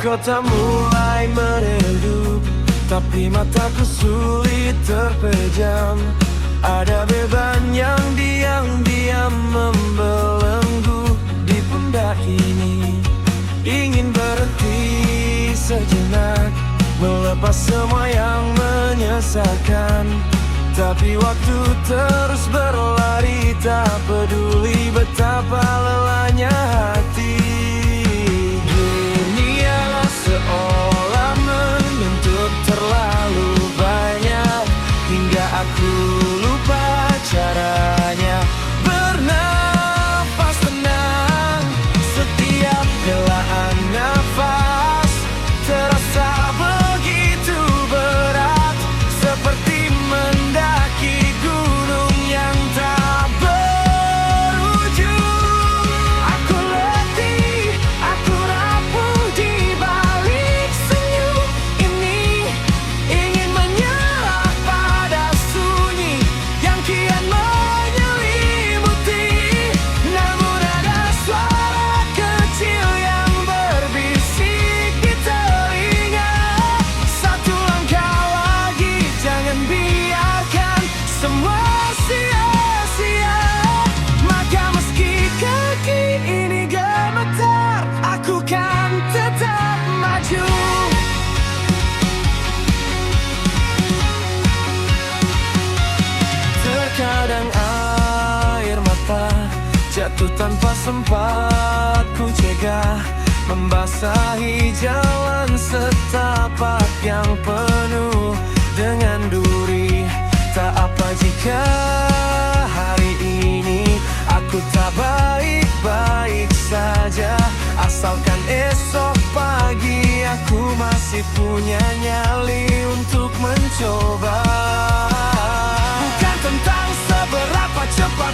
kota mulai meredup, tapi mataku sulit terpejam. Ada beban yang diam-diam membelenggu di pundak ini. Ingin berhenti sejenak, melepas semua yang menyesalkan, tapi waktu terus berlari, tak peduli betapa lelahnya hati. Dunia seolah menuntut terlalu banyak, hingga aku lupa caranya bernafas tenang. Setiap helaan nafas terasa begitu berat, seperti mendaki gunung yang tak berujung. Aku letih, aku rapuh di balik senyum ini, ingin menyerah pada sunyi yang kian menyelimuti. Namun ada suara kecil yang berbisik di telinga, satu langkah lagi, jangan biarkan semua sia-sia. Maka meski kaki ini gemetar, aku kan tetap maju. Terkadang air mata jatuh tanpa sempat ku cegah, membasahi jalan setapak yang penuh dengan duri. Tak apa jika hari ini aku tak baik-baik saja, asalkan esok pagi aku masih punya nyali untuk mencoba. Bukan tentang seberapa cepat